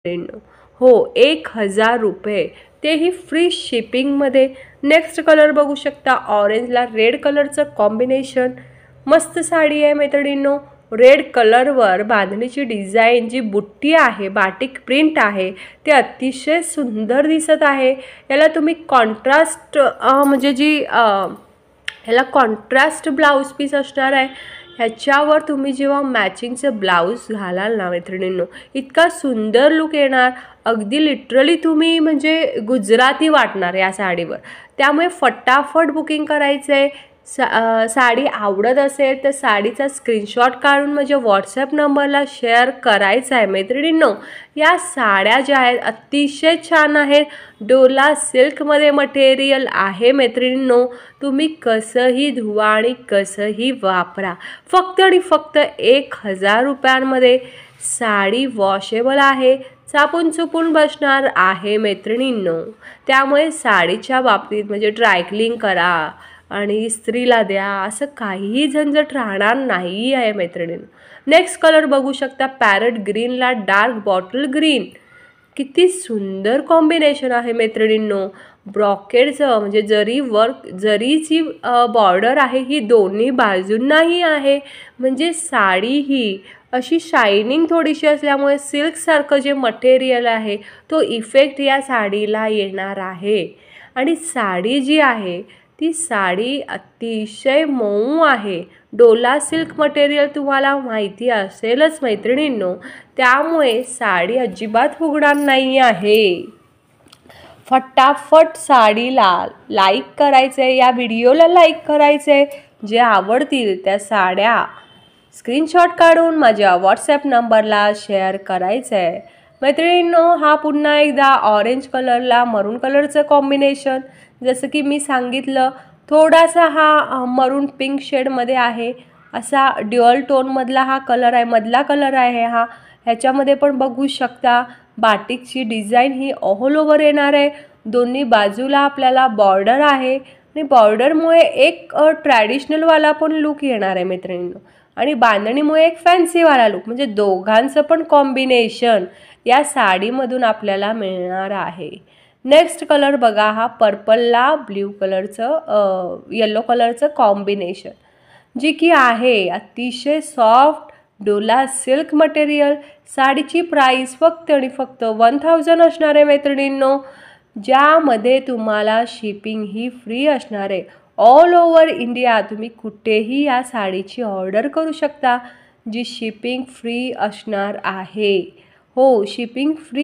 हो, 1000 रुपये, तेही फ्री शिपिंगमध्ये. नेक्स्ट कलर बघू शकता, ऑरेंजला रेड कलरचं कॉम्बिनेशन. मस्त साडी आहे मैत्रिणींनो. रेड कलरवर बांधणीची डिझाईन, जी बुट्टी आहे, बाटिक प्रिंट आहे, ते अतिशय सुंदर दिसत आहे. याला तुम्ही कॉन्ट्रास्ट म्हणजे ह्याला कॉन्ट्रास्ट ब्लाऊज पीस असणार आहे. ह्याच्यावर तुम्ही जेव्हा मॅचिंगचं ब्लाऊज घालाल ना मैत्रिणींनो, इतका सुंदर लुक येणार. अगदी लिटरली तुम्ही म्हणजे गुजराती वाटणार या साडीवर. त्यामुळे फटाफट बुकिंग करायचं आहे. साडी आवडत असेल तर साडीचा स्क्रीनशॉट काढून माझ्या व्हॉट्सॲप नंबरला शेअर करायचा आहे मैत्रिणींनो. या साड्या ज्या आहेत अतिशय छान आहेत. डोला सिल्कमध्ये मटेरियल आहे मैत्रिणींनो. तुम्ही कसंही धुवा आणि कसंही वापरा. फक्त आणि फक्त 1000 रुपयांमध्ये साडी वॉशेबल आहे, चापून चुपून बसणार आहे मैत्रिणींनो. त्यामुळे साडीच्या बाबतीत म्हणजे ड्रायक्लिंग करा आणि इस्त्रीला द्या, असं काहीही झंझट राहणार नाही आहे मैत्रिणींनो. नेक्स्ट कलर बघू शकता, पॅरट ग्रीनला डार्क बॉटल ग्रीन. किती सुंदर कॉम्बिनेशन आहे मैत्रिणींनो. ब्रॉकेडचं म्हणजे जरीची बॉर्डर आहे ही दोन्ही बाजूंनाही आहे. म्हणजे साडी ही अशी शायनिंग थोडीशी असल्यामुळे सिल्कसारखं जे मटेरियल आहे तो इफेक्ट या साडीला येणार आहे. आणि साडी जी आहे ती साडी अतिशय मऊ आहे. डोला सिल्क मटेरियल तुम्हाला माहिती असेलच मैत्रिणींनो. त्यामुळे साडी अजिबात फुगणार नाही आहे. फटाफट साडीला लाईक करायचं आहे, या व्हिडिओला लाईक करायचं आहे. जे आवडतील त्या साड्या स्क्रीनशॉट काढून माझ्या व्हॉट्सॲप नंबरला शेअर करायचं आहे मैत्रिणींनो. हा पुन्हा एकदा ऑरेंज कलरला मरून कलरचं कॉम्बिनेशन. जसं की मी सांगितलं, थोडासा हा मरून पिंक शेडमध्ये आहे. असा ड्युअल टोनमधला हा कलर आहे, मधला कलर आहे हा. ह्याच्यामध्ये पण बघू शकता बाटिकची डिझाईन ही ऑल ओव्हर येणार आहे. दोन्ही बाजूला आपल्याला बॉर्डर आहे आणि बॉर्डरमुळे एक ट्रॅडिशनलवाला पण लुक येणार आहे मैत्रिणींनो. आणि बांधणीमुळे एक फॅन्सीवाला लुक, म्हणजे दोघांचं पण कॉम्बिनेशन या साडीमधून आपल्याला मिळणार आहे. नेक्स्ट कलर बघा, हा पर्पलला ब्ल्यू कलरचं येलो कलरचं कॉम्बिनेशन, जी की आहे अतिशय सॉफ्ट डोला सिल्क मटेरियल. साडीची प्राईस फक्त आणि फक्त 1000 असणार आहे मैत्रिणींनो. ज्यामध्ये तुम्हाला शिपिंग ही फ्री असणार आहे. ऑल ओव्हर इंडिया तुम्ही कुठेही या साडीची ऑर्डर करू शकता, जी शिपिंग फ्री असणार आहे. हो, शिपिंग फ्री